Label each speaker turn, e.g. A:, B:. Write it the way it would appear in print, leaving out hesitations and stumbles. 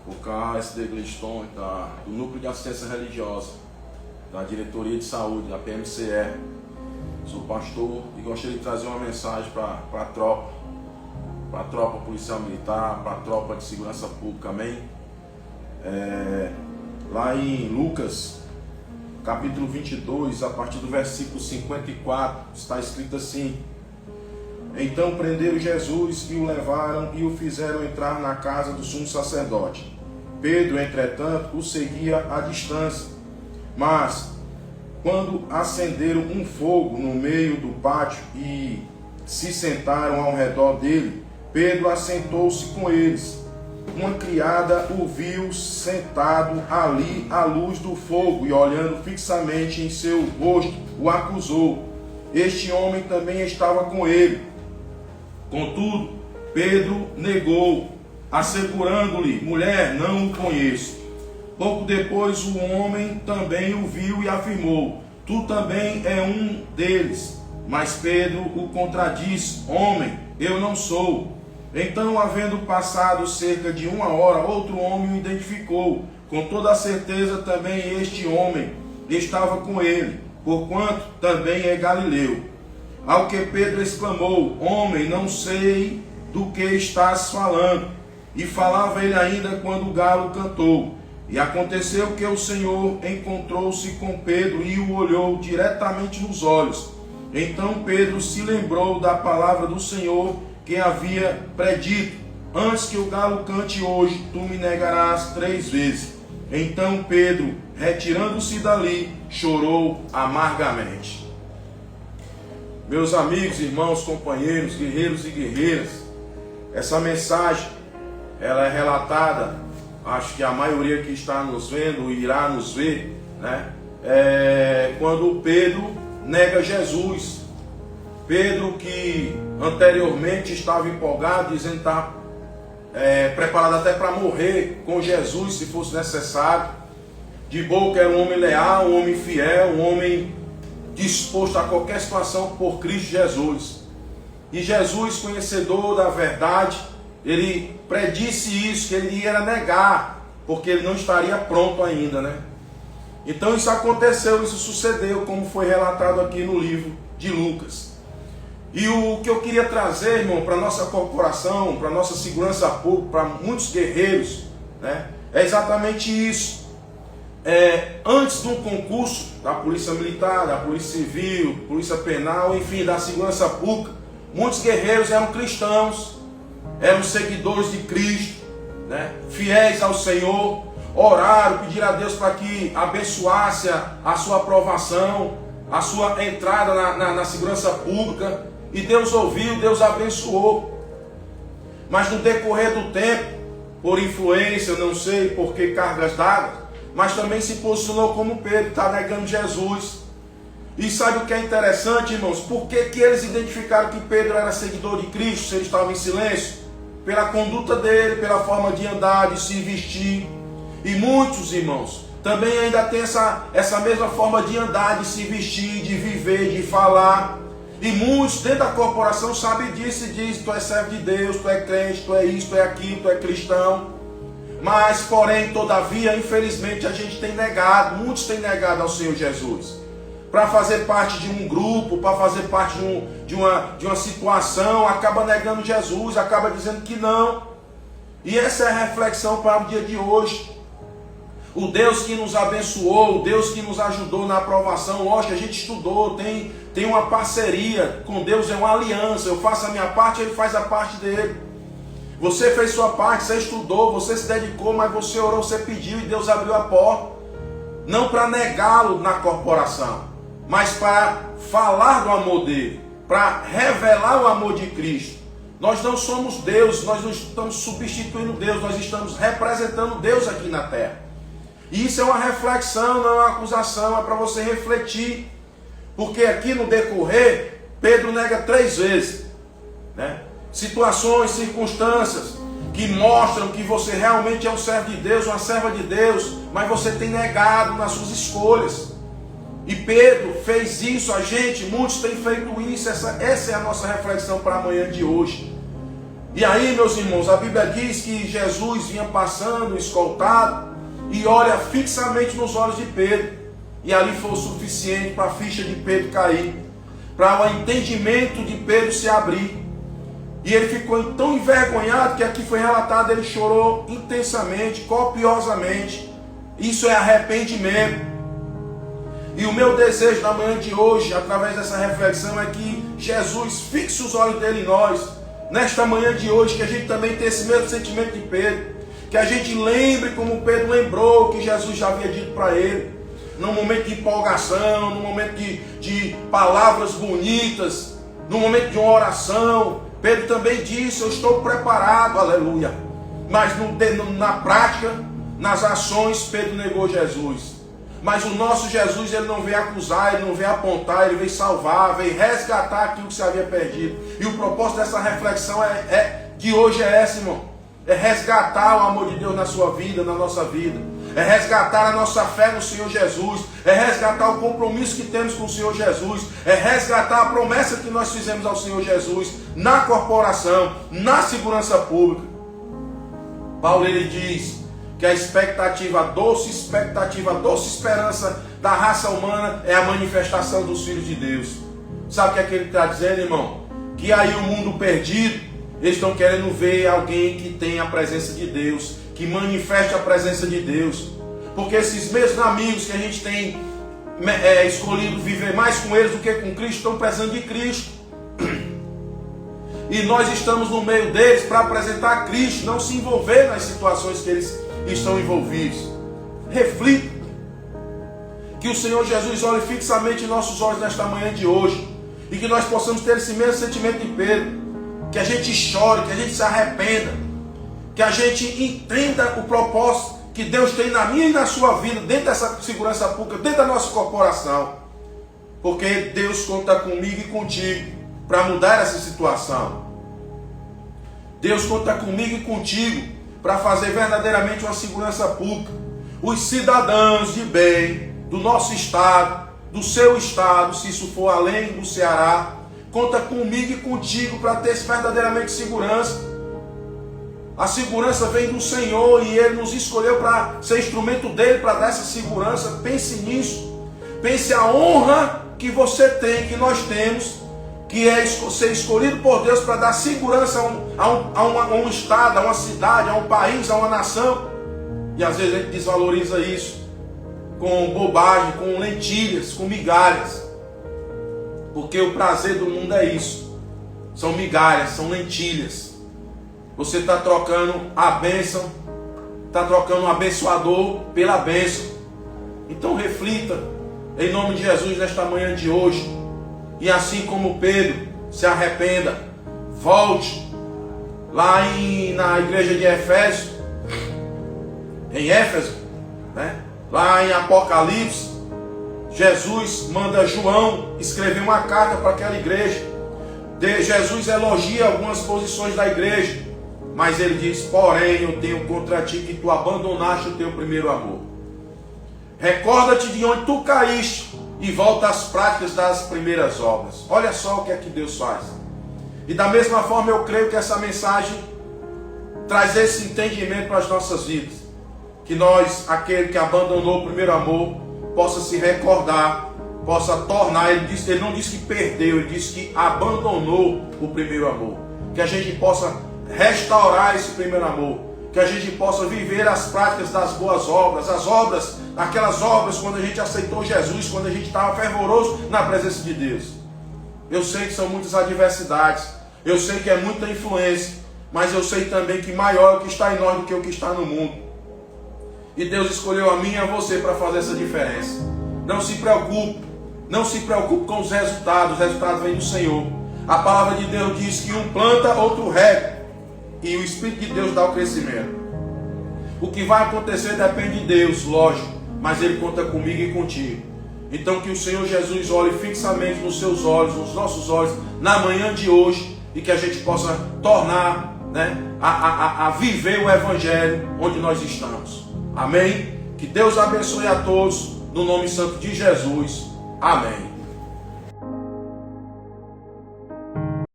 A: o KSD Gliston, do Núcleo de Assistência Religiosa, da Diretoria de Saúde, da PMCE. Sou pastor e gostaria de trazer uma mensagem para a tropa policial militar, para a tropa de segurança pública, amém? Lá em Lucas, capítulo 22, a partir do versículo 54, está escrito assim: Então prenderam Jesus e o levaram e o fizeram entrar na casa do sumo sacerdote. Pedro, entretanto, o seguia à distância. Mas, quando acenderam um fogo no meio do pátio e se sentaram ao redor dele, Pedro assentou-se com eles. Uma criada o viu sentado ali à luz do fogo e, olhando fixamente em seu rosto, o acusou. Este homem também estava com ele. Contudo, Pedro negou, assegurando-lhe: Mulher, não o conheço. Pouco depois o homem também o viu e afirmou: Tu também é um deles. Mas Pedro o contradisse: Homem, eu não sou. Então, havendo passado cerca de 1 hora, outro homem o identificou. Com toda a certeza também este homem estava com ele, porquanto também é galileu. Ao que Pedro exclamou: Homem, não sei do que estás falando. E falava ele ainda quando o galo cantou. E aconteceu que o Senhor encontrou-se com Pedro e o olhou diretamente nos olhos. Então Pedro se lembrou da palavra do Senhor que havia predito: Antes que o galo cante hoje, tu me negarás 3 vezes. Então Pedro, retirando-se dali, chorou amargamente. Meus amigos, irmãos, companheiros, guerreiros e guerreiras, essa mensagem, ela é relatada, acho que a maioria que está nos vendo irá nos ver, né? Quando Pedro nega Jesus. Pedro, que anteriormente estava empolgado, dizendo que estava preparado até para morrer com Jesus, se fosse necessário. De boca era um homem leal, um homem fiel, um homem disposto a qualquer situação por Cristo Jesus. E Jesus, conhecedor da verdade, ele predisse isso, que ele ia negar, porque ele não estaria pronto ainda, né? Então isso aconteceu, isso sucedeu, como foi relatado aqui no livro de Lucas. E o que eu queria trazer, irmão, para a nossa corporação, para a nossa segurança pública, para muitos guerreiros, né, é exatamente isso. Antes de um concurso da Polícia Militar, da Polícia Civil, Polícia Penal, enfim, da segurança pública, muitos guerreiros eram cristãos, eram seguidores de Cristo, né, fiéis ao Senhor, oraram, pediram a Deus para que abençoasse a sua aprovação, a sua entrada na segurança pública. E Deus ouviu, Deus abençoou. Mas no decorrer do tempo, por influência, não sei por que cargas d'água, mas também se posicionou como Pedro, está negando Jesus. E sabe o que é interessante, irmãos? Por que eles identificaram que Pedro era seguidor de Cristo, se ele estava em silêncio? Pela conduta dele, pela forma de andar, de se vestir. E muitos, irmãos, também ainda tem essa mesma forma de andar, de se vestir, de viver, de falar. E muitos dentro da corporação sabem disso e dizem: Tu és servo de Deus, tu é crente, tu é isso, tu é aquilo, tu é cristão. Mas, porém, todavia, infelizmente, a gente tem negado, muitos têm negado ao Senhor Jesus. Para fazer parte de um grupo, para fazer parte de uma situação, acaba negando Jesus, acaba dizendo que não. E essa é a reflexão para o dia de hoje. O Deus que nos abençoou, o Deus que nos ajudou na aprovação, lógico, a gente estudou, tem uma parceria com Deus, é uma aliança. Eu faço a minha parte, Ele faz a parte dele. Você fez sua parte, você estudou, você se dedicou, mas você orou, você pediu e Deus abriu a porta. Não para negá-lo na corporação, mas para falar do amor dele, para revelar o amor de Cristo. Nós não somos Deus, nós não estamos substituindo Deus, nós estamos representando Deus aqui na terra. E isso é uma reflexão, não é uma acusação, é para você refletir. Porque aqui no decorrer, Pedro nega 3 vezes, né? Situações, circunstâncias que mostram que você realmente é um servo de Deus, uma serva de Deus, mas você tem negado nas suas escolhas. E Pedro fez isso, muitos têm feito isso, essa é a nossa reflexão para amanhã de hoje. E aí, meus irmãos, a Bíblia diz que Jesus vinha passando, escoltado, e olha fixamente nos olhos de Pedro. E ali foi o suficiente para a ficha de Pedro cair, para o entendimento de Pedro se abrir. E ele ficou tão envergonhado que aqui foi relatado, ele chorou intensamente, copiosamente. Isso é arrependimento. E o meu desejo na manhã de hoje, através dessa reflexão, é que Jesus fixe os olhos dele em nós. Nesta manhã de hoje, que a gente também tenha esse mesmo sentimento de Pedro. Que a gente lembre como Pedro lembrou que Jesus já havia dito para ele. Num momento de empolgação, num momento de palavras bonitas, num momento de uma oração. Pedro também disse, eu estou preparado, aleluia. Mas na prática, nas ações, Pedro negou Jesus. Mas o nosso Jesus, ele não veio acusar, ele não veio apontar, ele veio salvar, veio resgatar aquilo que se havia perdido. E o propósito dessa reflexão de hoje é essa, irmão. É resgatar o amor de Deus na sua vida, na nossa vida. É resgatar a nossa fé no Senhor Jesus. É resgatar o compromisso que temos com o Senhor Jesus. É resgatar a promessa que nós fizemos ao Senhor Jesus na corporação, na segurança pública. Paulo, ele diz que a doce esperança da raça humana é a manifestação dos filhos de Deus. Sabe o que é que ele está dizendo, irmão? Que aí o mundo perdido, eles estão querendo ver alguém que tem a presença de Deus, que manifeste a presença de Deus. Porque esses mesmos amigos que a gente tem escolhido viver mais com eles do que com Cristo, estão precisando de Cristo. E nós estamos no meio deles para apresentar Cristo, não se envolver nas situações que eles estão envolvidos. Reflita. Que o Senhor Jesus olhe fixamente em nossos olhos nesta manhã de hoje. E que nós possamos ter esse mesmo sentimento de Pedro. Que a gente chore, que a gente se arrependa. Que a gente entenda o propósito que Deus tem na minha e na sua vida, dentro dessa segurança pública, dentro da nossa corporação. Porque Deus conta comigo e contigo para mudar essa situação. Deus conta comigo e contigo para fazer verdadeiramente uma segurança pública. Os cidadãos de bem do nosso estado, do seu estado, se isso for além do Ceará, conta comigo e contigo para ter verdadeiramente segurança. A segurança vem do Senhor e Ele nos escolheu para ser instrumento dEle para dar essa segurança. Pense nisso. Pense a honra que você tem, que nós temos, que é ser escolhido por Deus para dar segurança a um estado, a uma cidade, a um país, a uma nação. E às vezes a gente desvaloriza isso com bobagem, com lentilhas, com migalhas. Porque o prazer do mundo é isso. São migalhas, são lentilhas. Você está trocando a bênção, está trocando o abençoador pela bênção. Então reflita, em nome de Jesus, nesta manhã de hoje. E assim como Pedro, se arrependa, volte lá na igreja de Éfeso, em Éfeso, né? Lá em Apocalipse, Jesus manda João escrever uma carta para aquela igreja. Jesus elogia algumas posições da igreja, mas ele diz, porém eu tenho contra ti que tu abandonaste o teu primeiro amor. Recorda-te de onde tu caíste e volta às práticas das primeiras obras. Olha só o que é que Deus faz. E da mesma forma eu creio que essa mensagem traz esse entendimento para as nossas vidas. Que nós, aquele que abandonou o primeiro amor, possa se recordar, possa tornar. Ele não disse que perdeu, ele disse que abandonou o primeiro amor. Que a gente possa restaurar esse primeiro amor. Que a gente possa viver as práticas das boas obras, as obras, aquelas obras quando a gente aceitou Jesus, quando a gente estava fervoroso na presença de Deus. Eu sei que são muitas adversidades, eu sei que é muita influência, mas eu sei também que maior é o que está em nós do que o que está no mundo. E Deus escolheu a mim e a você para fazer essa diferença. Não se preocupe, não se preocupe com os resultados vêm do Senhor. A palavra de Deus diz que um planta, outro rega, e o Espírito de Deus dá o crescimento. O que vai acontecer depende de Deus, lógico, mas Ele conta comigo e contigo. Então que o Senhor Jesus olhe fixamente nos seus olhos, nos nossos olhos, na manhã de hoje, e que a gente possa tornar, a viver o Evangelho onde nós estamos. Amém? Que Deus abençoe a todos, no nome santo de Jesus. Amém.